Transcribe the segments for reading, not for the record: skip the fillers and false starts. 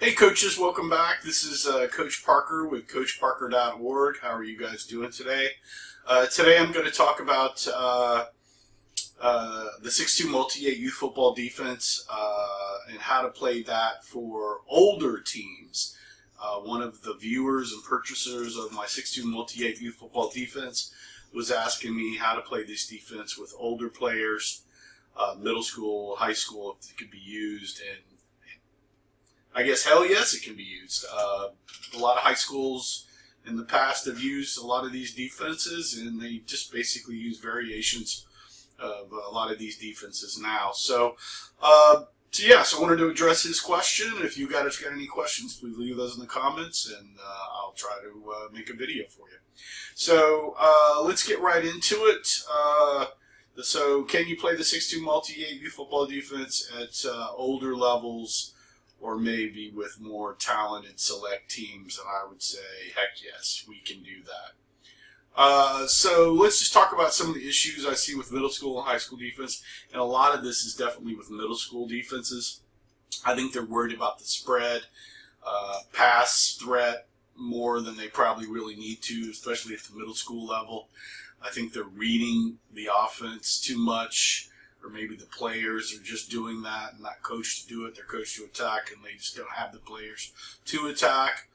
Hey coaches, welcome back. This is Coach Parker with CoachParker.org. How are you guys doing today? Today I'm going to talk about the 6-2 multi-8 youth football defense and how to play that for older teams. One of the viewers and purchasers of my 6-2 multi-8 youth football defense was asking me how to play this defense with older players, middle school, high school, if it could be used, and I guess, hell yes, it can be used. A lot of high schools in the past have used a lot of these defenses, and they just basically use variations of a lot of these defenses now. So I wanted to address his question. If you guys got any questions, please leave those in the comments, and I'll try to make a video for you. So let's get right into it. So can you play the 6-2 multi-8 youth football defense at older levels, or maybe with more talented select teams? And I would say, heck yes, we can do that. So let's just talk about some of the issues I see with middle school and high school defense. And a lot of this is definitely with middle school defenses. I think they're worried about the spread, pass threat more than they probably really need to, especially at the middle school level. I think they're reading the offense too much. Or maybe the players are just doing that and not coached to do it. They're coached to attack, and they just don't have the players to attack.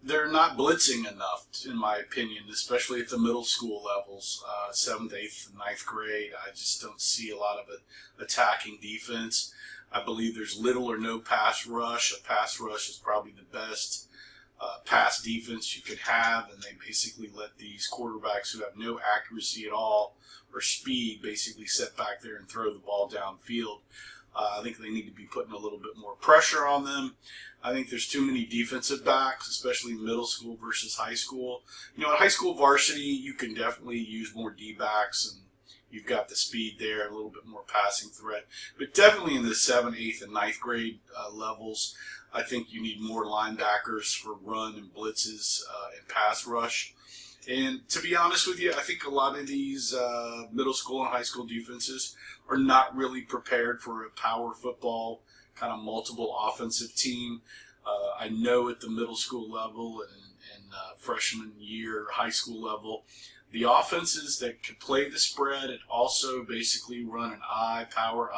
They're not blitzing enough, in my opinion, especially at the middle school levels, 7th, 8th, and 9th grade. I just don't see a lot of attacking defense. I believe there's little or no pass rush. A pass rush is probably the best pass defense you could have, and they basically let these quarterbacks who have no accuracy at all or speed basically sit back there and throw the ball downfield. I think they need to be putting a little bit more pressure on them. I think there's too many defensive backs, especially middle school versus high school. You know, at high school varsity, you can definitely use more D-backs, and you've got the speed there, a little bit more passing threat. But definitely in the 7th, 8th, and 9th grade levels, I think you need more linebackers for run and blitzes and pass rush. And to be honest with you, I think a lot of these middle school and high school defenses are not really prepared for a power football kind of multiple offensive team. I know at the middle school level and freshman year high school level, the offenses that can play the spread and also basically run an power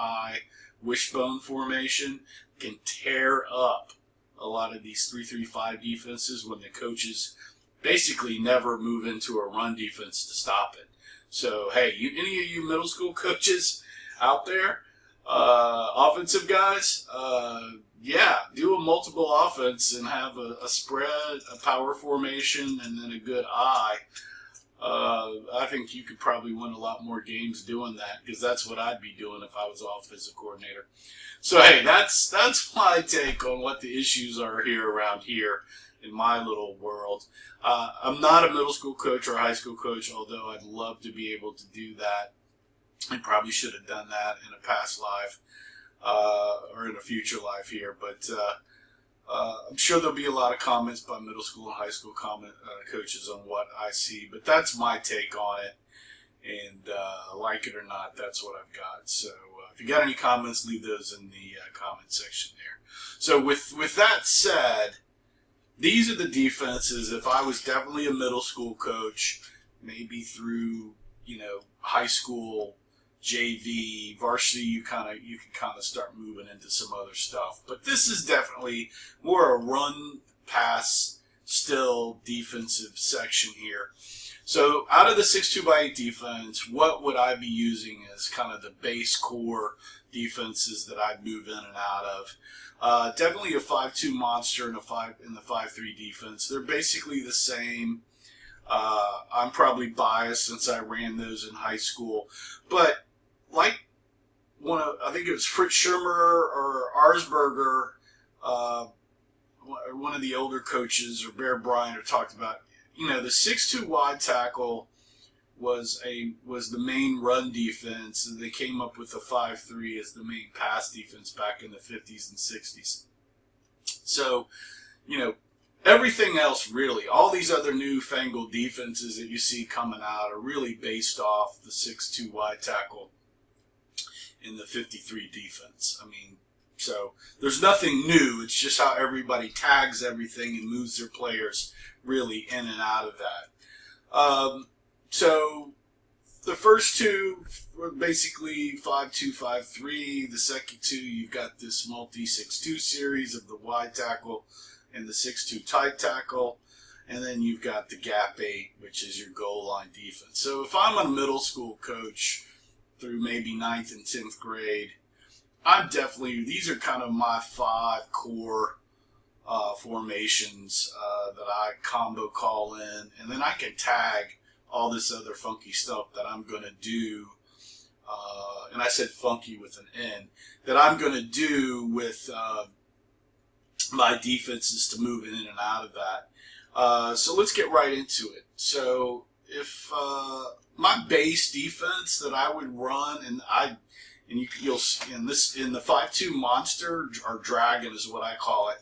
wishbone formation can tear up a lot of these 3-3-5 defenses when the coaches basically never move into a run defense to stop it. So, hey, any of you middle school coaches out there, offensive guys, do a multiple offense and have a spread, a power formation, and then a good I think you could probably win a lot more games doing that, because that's what I'd be doing if I was offensive coordinator. So, hey, that's my take on what the issues are here around here in my little world. I'm not a middle school coach or a high school coach, although I'd love to be able to do that. I probably should have done that in a past life or in a future life here, but I'm sure there'll be a lot of comments by middle school and high school coaches on what I see, but that's my take on it, and like it or not, that's what I've got. So if you got any comments, leave those in the comment section there. So with that said, these are the defenses. If I was definitely a middle school coach, maybe through high school, JV, varsity, you can kind of start moving into some other stuff. But this is definitely more a run pass still defensive section here. So out of the 6-2-8 defense, what would I be using as kind of the base core defenses that I'd move in and out of? Definitely a 5-2 monster and in the 5-3 defense. They're basically the same. I'm probably biased since I ran those in high school, but like I think it was Fritz Schirmer or Arsberger, one of the older coaches, or Bear Bryant, talked about, the 6-2 wide tackle was the main run defense, and they came up with the 5-3 as the main pass defense back in the 50s and 60s. So, everything else really, all these other newfangled defenses that you see coming out are really based off the 6-2 wide tackle in the 53 defense. I mean, So there's nothing new. It's just how everybody tags everything and moves their players really in and out of that. So the first two were basically 5-2, 5-3. The second two, you've got this multi 6-2 series of the wide tackle and the 6-2 tight tackle. And then you've got the gap 8, which is your goal line defense. So if I'm a middle school coach through maybe 9th and 10th grade, these are kind of my 5 core formations that I combo call in. And then I can tag all this other funky stuff that I'm going to do. And I said funky with an N, that I'm going to do with my defenses to move in and out of that. So let's get right into it. So if my base defense that I would run, you'll in the 5-2 monster, or dragon is what I call it,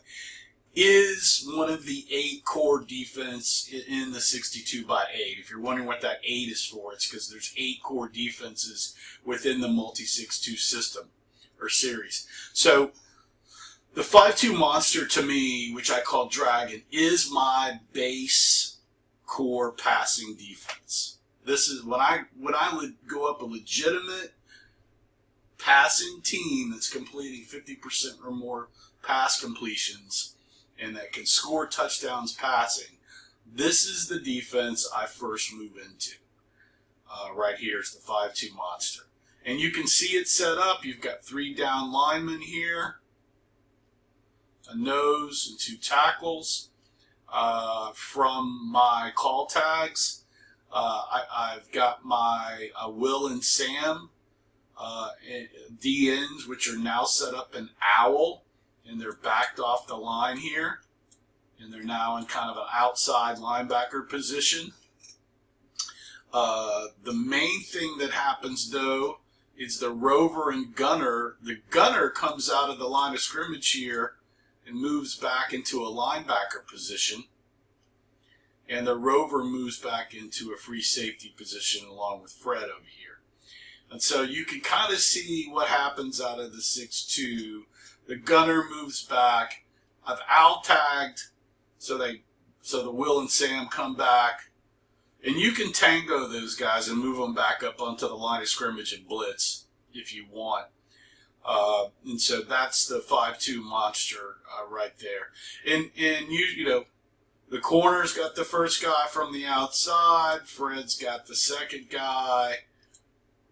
is one of the 8 core defense in the 62x8. If you're wondering what that 8 is for, it's because there's 8 core defenses within the multi 6-2 system or series. So the 5-2 monster, to me, which I call dragon, is my base core passing defense. This is when I go up a legitimate passing team that's completing 50% or more pass completions and that can score touchdowns passing. This is the defense I first move into. Right here is the 5-2 monster. And you can see it set up. You've got 3 down linemen here, a nose, and 2 tackles. From my call tags, I've got my Will and Sam DNs, which are now set up in owl, and they're backed off the line here, and they're now in kind of an outside linebacker position. The main thing that happens, though, is the rover and gunner. The gunner comes out of the line of scrimmage here and moves back into a linebacker position, and the rover moves back into a free safety position along with Fred over here. And so you can kind of see what happens out of the 6-2. The gunner moves back. I've owl tagged, so the Will and Sam come back, and you can tango those guys and move them back up onto the line of scrimmage and blitz if you want. And so that's the 5-2 monster right there. And you know, the corner's got the first guy from the outside. Fred's got the second guy.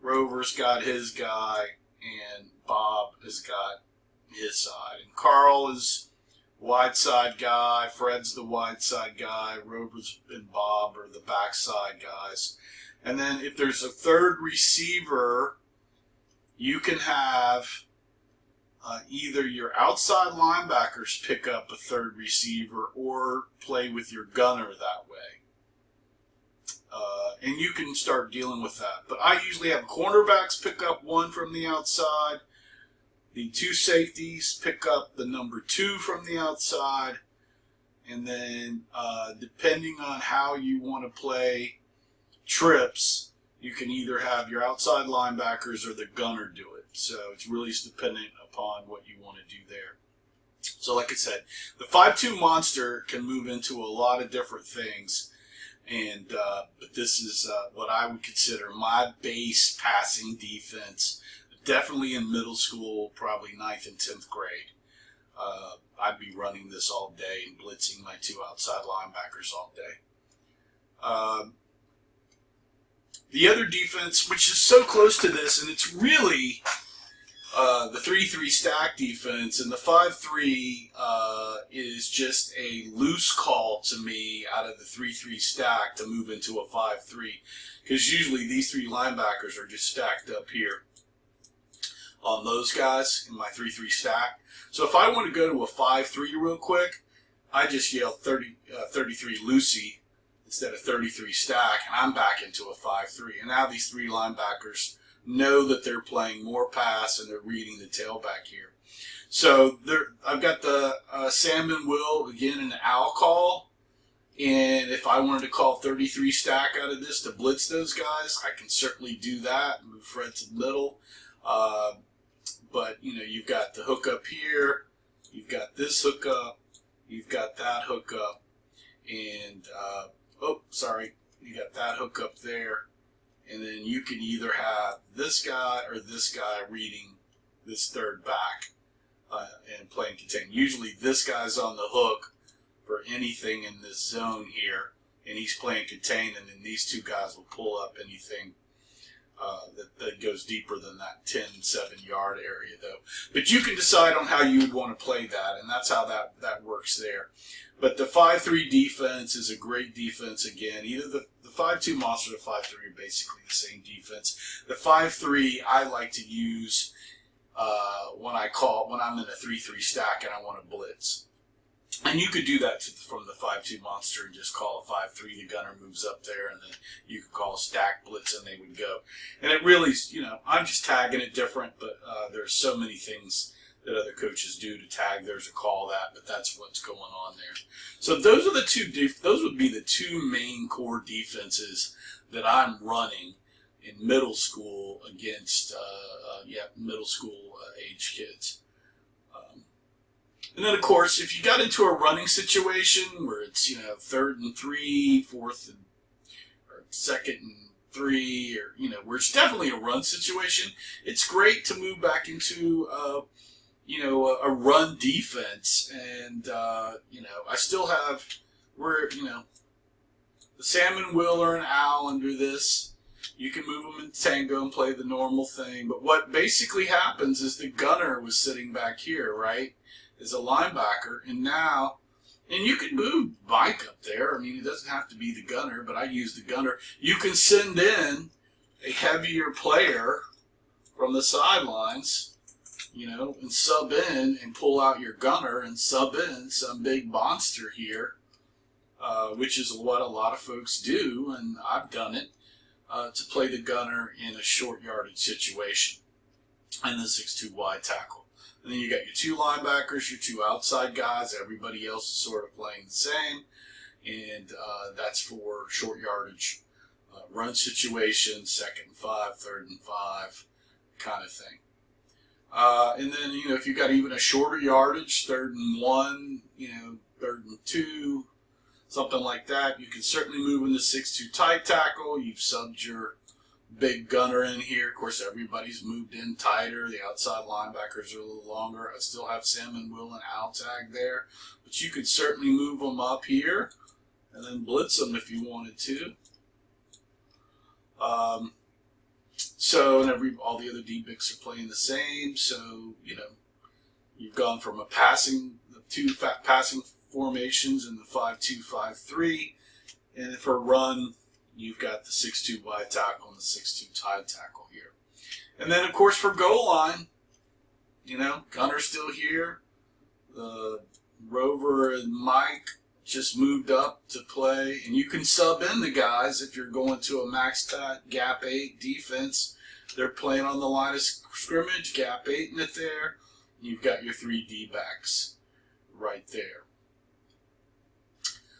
Rover's got his guy, and Bob has got his side. And Carl is wide side guy. Fred's the wide side guy. Rover's and Bob are the backside guys. And then if there's a third receiver, you can have either your outside linebackers pick up a third receiver or play with your gunner that way. And you can start dealing with that. But I usually have cornerbacks pick up one from the outside. The 2 safeties pick up the number 2 from the outside. And then depending on how you want to play trips, you can either have your outside linebackers or the gunner do it. So it's really dependent upon what you want to do there. So like I said, the 5-2 monster can move into a lot of different things. And but this is what I would consider my base passing defense. Definitely in middle school, probably 9th and 10th grade. I'd be running this all day and blitzing my 2 outside linebackers all day. The other defense, which is so close to this, and it's really the 3-3 stack defense, and the 5-3 is just a loose call to me out of the 3-3 stack to move into a 5-3, because usually these 3 linebackers are just stacked up here on those guys in my 3-3 stack. So if I want to go to a 5-3 real quick, I just yell 33 Lucy instead of 33 stack, and I'm back into a 5-3. And now these 3 linebackers know that they're playing more pass and they're reading the tailback here. So I've got the Sam and Will, again, in the owl call. And if I wanted to call 33 stack out of this to blitz those guys, I can certainly do that. Move Fred to the middle. but you've got the hookup here, you've got this hookup, you've got that hookup, and you got that hookup there, and then you can either have this guy or this guy reading this third back and playing contain. Usually this guy's on the hook for anything in this zone here, and he's playing contain, and then these two guys will pull up anything that goes deeper than that 10-7 yard area, though. But you can decide on how you would want to play that, and that's how that works there. But the 5-3 defense is a great defense again. Either the 5-2 monster or the 5-3 are basically the same defense. The 5-3 I like to use when I'm in a 3-3 stack and I want to blitz. And you could do that from the 5-2 monster and just call a 5-3. The gunner moves up there, and then you could call a stack blitz, and they would go. And it really, I'm just tagging it different, but there's so many things that other coaches do to tag theirs or call that, but that's what's going on there. So those are those would be the two main core defenses that I'm running in middle school against middle school age kids. And then, of course, if you got into a running situation where it's, 3rd and 3, 4th and or 2nd and 3, or, where it's definitely a run situation, it's great to move back into, a run defense. And, I still have, the Salmon, Willer, and Al under this. You can move them in tango and play the normal thing. But what basically happens is the gunner was sitting back here, right? As a linebacker, and you can move Mike up there. I mean, it doesn't have to be the gunner, but I use the gunner. You can send in a heavier player from the sidelines, and sub in and pull out your gunner and sub in some big monster here, which is what a lot of folks do, and I've done it, to play the gunner in a short yardage situation and the 6'2" wide tackle. And then you got your two linebackers, your two outside guys. Everybody else is sort of playing the same. And that's for short yardage run situations, 2nd and 5, 3rd and 5 kind of thing. And then, if you got even a shorter yardage, 3rd and 1, 3rd and 2, something like that, you can certainly move in the 6'2" tight tackle. You've subbed your big gunner in here. Of course, everybody's moved in tighter. The outside linebackers are a little longer. I still have Sam and Will and Al tag there. But you could certainly move them up here and then blitz them if you wanted to. And all the other D-bicks are playing the same. So, you've gone from two passing formations in the 5-2, 5-3. And for a run, you've got the 6'2" wide tackle and the 6'2" tight tackle here. And then, of course, for goal line, Gunner's still here. Rover and Mike just moved up to play. And you can sub in the guys if you're going to a max gap 8 defense. They're playing on the line of scrimmage, gap 8 in it there. You've got your 3 D-backs right there.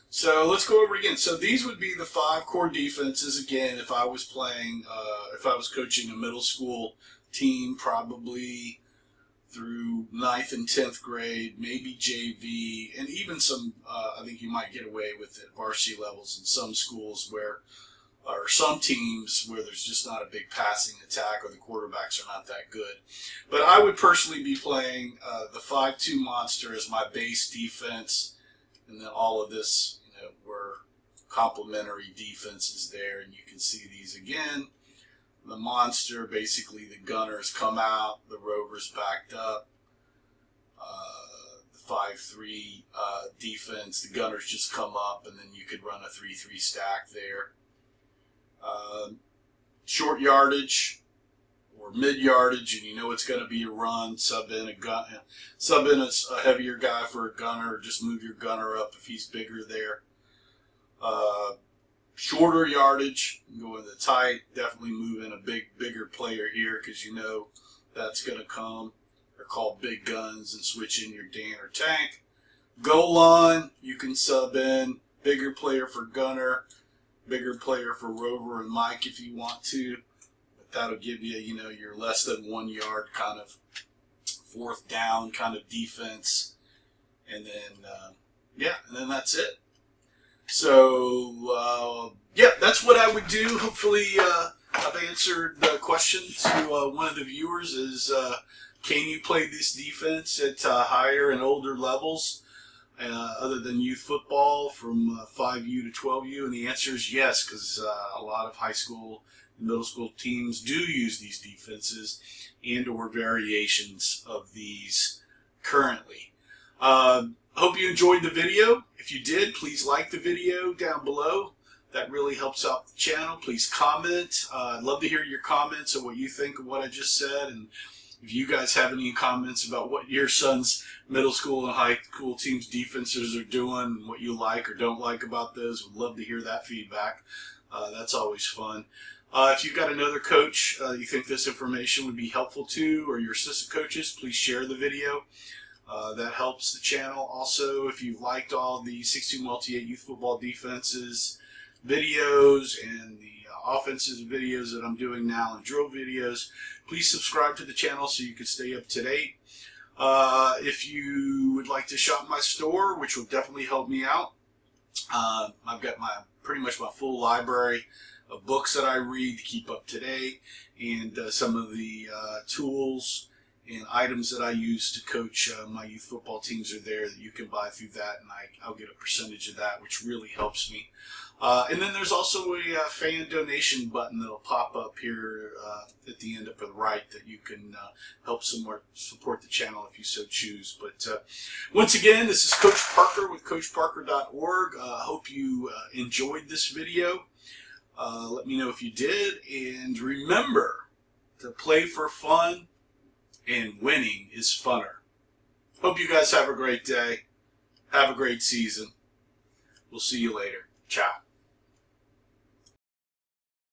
So let's go over it again. So these would be the 5 core defenses. Again, if I was coaching a middle school team, probably through 9th and 10th grade, maybe JV, and even some, I think you might get away with it, varsity levels in some schools or some teams where there's just not a big passing attack or the quarterbacks are not that good. But I would personally be playing the 5-2 monster as my base defense, and then all of this, were complementary defenses there, and you can see these again. The monster, basically the gunners come out, the rovers backed up. The 5-3 defense, the gunners just come up, and then you could run a 3-3 stack there. Short yardage or mid yardage, and it's going to be a run. Sub in a heavier guy for a gunner, or just move your gunner up if he's bigger there. Shorter yardage, go in the tight, definitely move in a bigger player here because that's going to come. They're called big guns, and switch in your Dan or tank. Goal line, you can sub in bigger player for gunner, bigger player for Rover and Mike if you want to. But that'll give you, your less than 1 yard kind of fourth down kind of defense, and then and then that's it. So yeah, that's what I would do. Hopefully, I've answered the question to one of the viewers: is can you play this defense at higher and older levels? Other than youth football from 5U to 12U? And the answer is yes, because a lot of high school and middle school teams do use these defenses and or variations of these currently. Hope you enjoyed the video. If you did, please like the video down below. That really helps out the channel. Please comment. I'd love to hear your comments on what you think of what I just said, and if you guys have any comments about what your son's middle school and high school teams' defenses are doing, and what you like or don't like about those, would love to hear that feedback. That's always fun. If you've got another coach you think this information would be helpful to, or your assistant coaches, please share the video. That helps the channel. Also, if you've liked all the 16 Multi-8 youth football defenses videos and the offensive videos that I'm doing now and drill videos, please subscribe to the channel so you can stay up to date. If you would like to shop my store, which will definitely help me out, I've got pretty much my full library of books that I read to keep up to date, and some of the tools and items that I use to coach my youth football teams are there that you can buy through that, and I'll get a percentage of that, which really helps me. And then there's also a fan donation button that'll pop up here at the end upper right that you can help support the channel if you so choose. But once again, this is Coach Parker with CoachParker.org. Hope you enjoyed this video. Let me know if you did, and remember to play for fun, and winning is funner. Hope you guys have a great day. Have a great season. We'll see you later. Ciao.